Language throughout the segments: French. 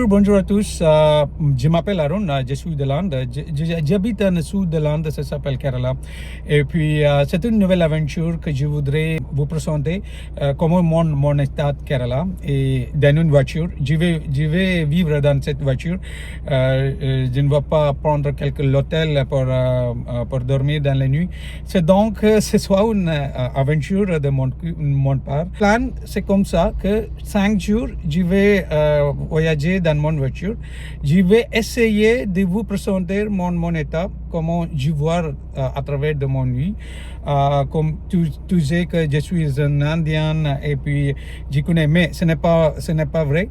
Bonjour à tous. Je m'appelle Arun, je suis de l'Inde. J'habite dans le sud de l'Inde, ça s'appelle Kerala. Et puis, c'est une nouvelle aventure que je voudrais vous présenter, comment mon état de Kerala et dans une voiture. Je vais vivre dans cette voiture. Je ne vais pas prendre l'hôtel pour dormir dans la nuit. C'est donc, ce soit une aventure de mon part. Le plan, c'est comme ça que 5 jours, je vais voyager dans mon voiture. Je vais essayer de vous présenter mon état, comment je vois à travers de mon nuit. Comme tu sais que je suis un Indien et puis je connais, mais ce n'est pas vrai.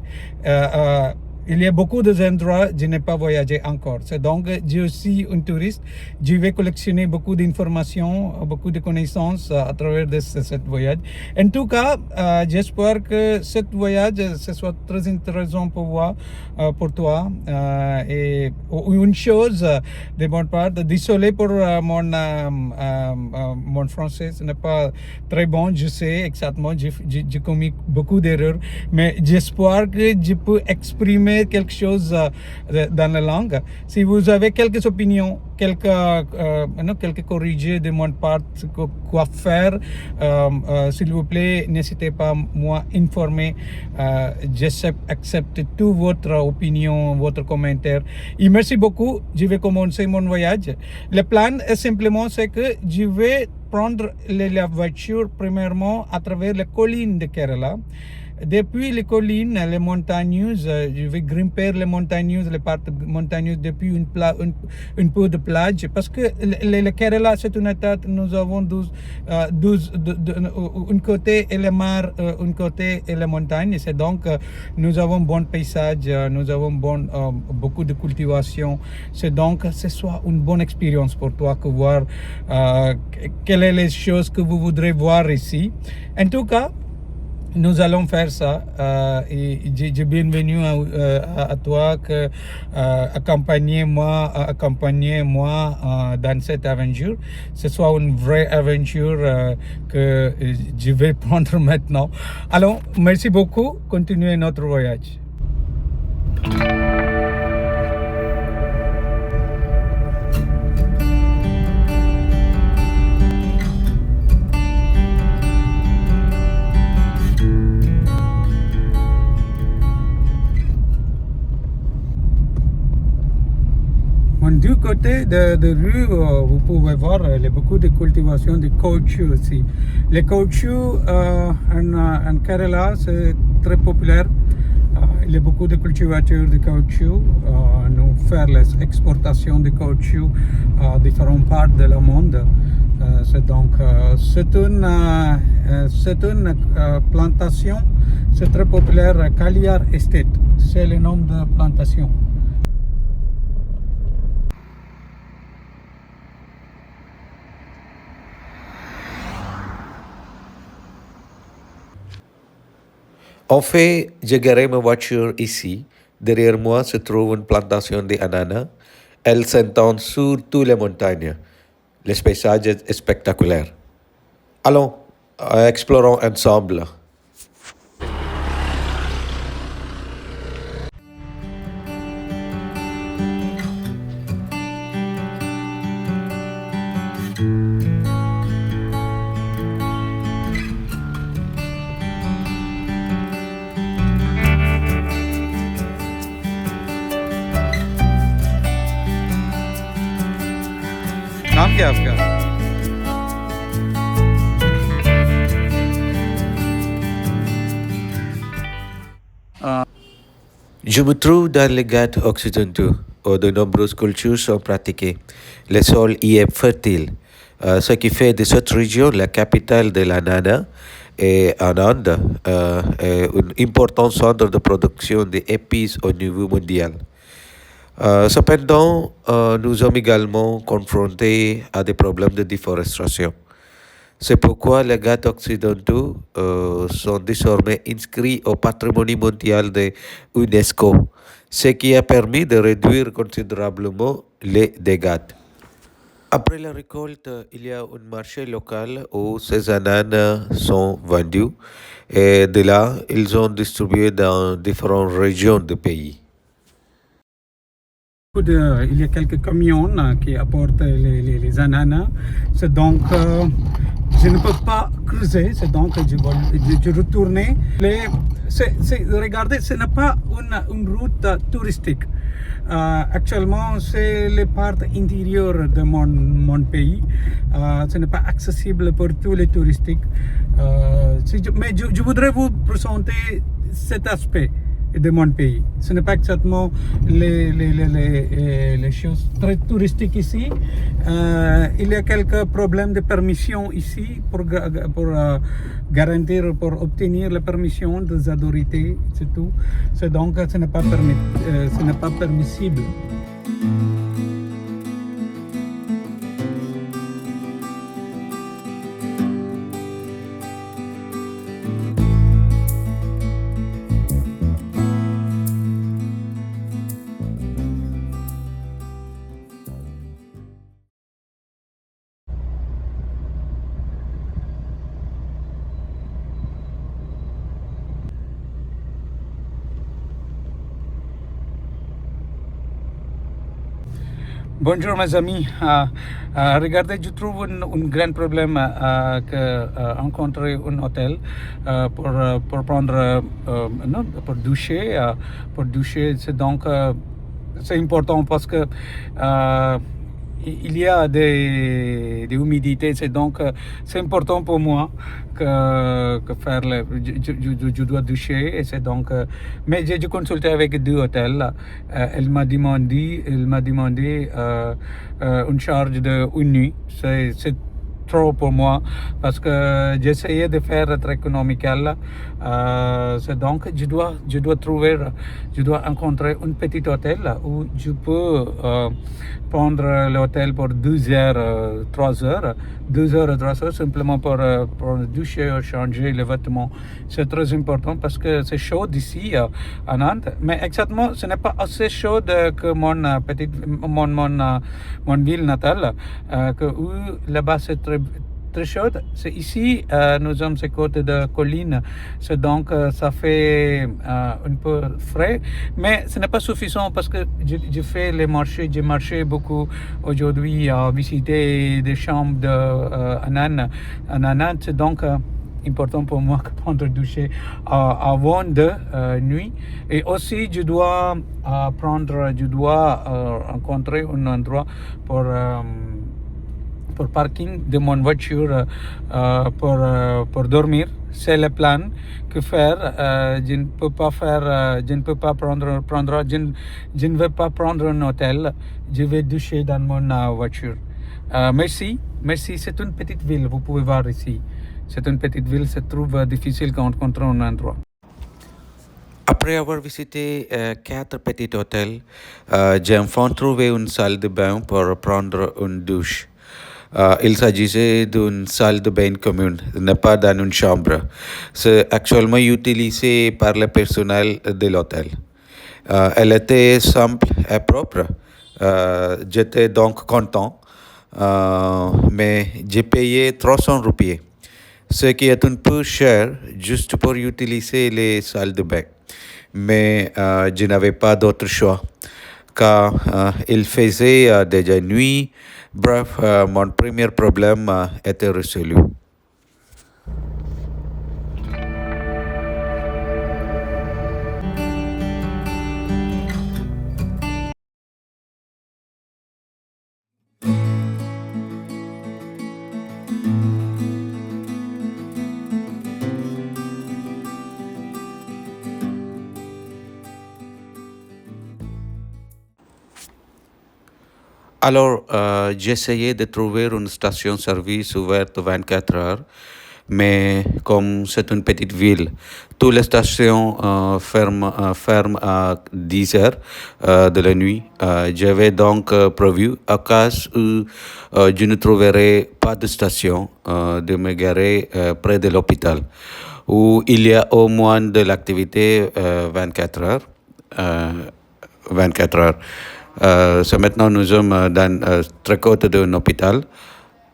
Il y a beaucoup d'endroits où je n'ai pas voyagé encore. C'est donc, je suis un touriste. Je vais collectionner beaucoup d'informations, beaucoup de connaissances à travers de ce voyage. En tout cas, j'espère que ce voyage ce soit très intéressant pour toi. Et une chose de mon part, désolé pour mon français, ce n'est pas très bon, je sais exactement, j'ai commis beaucoup d'erreurs, mais j'espère que je peux exprimer quelque chose dans la langue. Si vous avez quelques opinions, quelques corrigés de mon part, quoi faire, s'il vous plaît, n'hésitez pas à m'informer. J'accepte toute votre opinion, votre commentaire. Et merci beaucoup. Je vais commencer mon voyage. Le plan est simplement c'est que je vais prendre la voiture premièrement à travers les collines de Kerala. Depuis les collines, les montagneuses, je vais grimper les montagneuses, les parties montagneuses depuis une peu de plage. Parce que le Kerala, c'est un état, nous avons un côté et la mer, un côté et la montagne. C'est donc, nous avons bon paysage, nous avons beaucoup de cultivation. C'est donc, ce soit une bonne expérience pour toi que voir quelles sont les choses que vous voudrez voir ici. En tout cas, nous allons faire ça et je bienvenue à toi que accompagnez-moi dans cette aventure. Ce soit une vraie aventure que je vais prendre maintenant. Alors, merci beaucoup. Continuez notre voyage. Du côté de rue, vous pouvez voir il y a beaucoup de cultivation de caoutchouc aussi. Le caoutchouc en Kerala, c'est très populaire. Il y a beaucoup de cultivateurs de caoutchouc. Nous faisons les exportations de caoutchouc à différentes parts du monde. C'est une plantation, c'est très populaire, Kaliar Estate, c'est le nom de plantation. En fait, j'ai garé ma voiture ici. Derrière moi se trouve une plantation d'ananas. Elle s'étend sur toutes les montagnes. Le paysage est spectaculaire. Allons, explorons ensemble. नाम क्या है आपका? Je me trouve dans les Ghats occidentaux, où de nombreuses cultures sont pratiquées. Le sol y est fertile, ce qui fait de cette région la capitale de l'ananas et en Inde, un important centre de production d'épices au niveau mondial. Cependant, nous sommes également confrontés à des problèmes de déforestation. C'est pourquoi les Ghats occidentaux sont désormais inscrits au patrimoine mondial de l'UNESCO, ce qui a permis de réduire considérablement les dégâts. Après la récolte, il y a un marché local où ces ananas sont vendus et de là, ils sont distribués dans différentes régions du pays. Il y a quelques camions qui apportent les ananas. C'est donc, je ne peux pas creuser, c'est donc je retourner. Regardez, ce n'est pas une route touristique. Actuellement, c'est les parties intérieures de mon pays. Ce n'est pas accessible pour tous les touristiques. Mais je voudrais vous présenter cet aspect de mon pays. Ce n'est pas exactement les choses très touristiques ici. Il y a quelques problèmes de permission ici pour garantir, pour obtenir la permission des autorités, c'est tout. C'est donc, ce n'est pas permissible. Bonjour mes amis. Regardez, je trouve un grand problème que rencontrer un hôtel pour prendre, non, pour doucher. Pour doucher, c'est donc c'est important parce que il y a des humidités, c'est donc c'est important pour moi que faire je dois doucher et c'est donc mais j'ai consulté avec deux hôtels. Elle m'a demandé une charge de une nuit. C'est trop pour moi parce que j'essayais de faire très économical. C'est donc je dois rencontrer un petit hôtel où je peux prendre l'hôtel pour 2 heures, 3 heures, 2 heures, 3 heures simplement pour doucher, changer les vêtements. C'est très important parce que c'est chaud ici à Nantes, mais exactement ce n'est pas assez chaud que mon ville natale, que où là-bas c'est très chaude. C'est ici, nous sommes ces côtés de collines, c'est donc ça fait un peu frais, mais ce n'est pas suffisant parce que je fais les marchés, j'ai marché beaucoup aujourd'hui à visiter des chambres de Nantes, c'est donc important pour moi de prendre doucher avant de nuit. Et aussi, je dois rencontrer un endroit pour parking de mon voiture pour dormir. C'est le plan que faire. Je ne peux pas je ne vais pas prendre un hôtel. Je vais doucher dans mon voiture. Merci. C'est une petite ville, vous pouvez voir ici. C'est une petite ville, se trouve difficile quand on rencontre un endroit. Après avoir visité 4 petits hôtels, j'ai enfin trouvé une salle de bain pour prendre une douche. Il s'agissait d'une salle de bain commune, n'est pas dans une chambre. C'est actuellement utilisé par le personnel de l'hôtel. Elle était simple et propre. J'étais donc content, mais j'ai payé 300 roupies, ce qui est un peu cher juste pour utiliser les salles de bain. Mais je n'avais pas d'autre choix car il faisait déjà nuit. Bref, mon premier problème était résolu. Alors, j'essayais de trouver une station-service ouverte 24 heures, mais comme c'est une petite ville, toutes les stations ferment à 10 heures de la nuit. J'avais donc prévu, à cas où je ne trouverai pas de station, de me garer près de l'hôpital, où il y a au moins de l'activité 24 heures. 24 heures. Maintenant, nous sommes très côté d'un hôpital.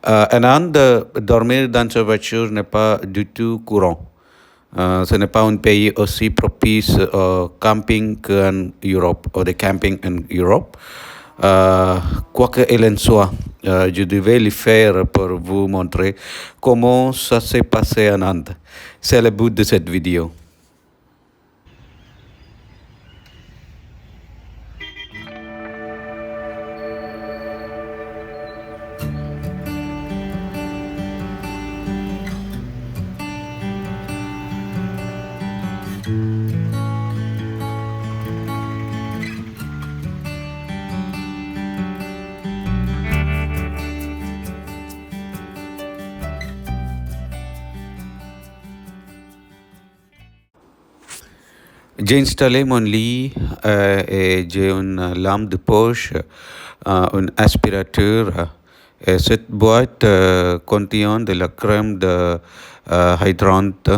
De dormir dans sa voiture n'est pas du tout courant. Ce n'est pas un pays aussi propice au camping qu'en Europe, ou de camping en Europe. Quoi qu'il en soit, je devais le faire pour vous montrer comment ça s'est passé en Inde. C'est le but de cette vidéo. J'ai installé mon lit et j'ai une lampe de poche, un aspirateur. Et cette boîte contient de la crème de hydrante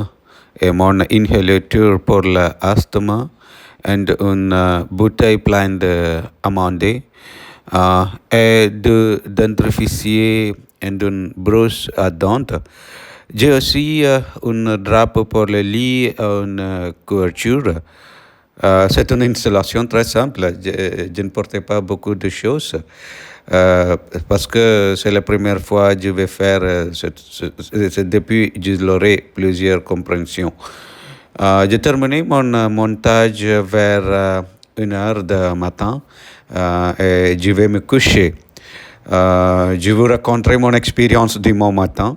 et mon inhalateur pour l'asthme et une bouteille pleine d'amande et de dentrifier et une brosse à dents. J'ai aussi un drap pour le lit et une couverture. C'est une installation très simple. Je ne portais pas beaucoup de choses parce que c'est la première fois que je vais faire. Depuis, je l'aurai plusieurs compréhensions. J'ai terminé mon montage vers 1 heure du matin et je vais me coucher. Je vous raconterai mon expérience du bon matin.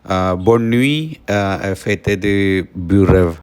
Bonne nuit et faites de beaux rêves.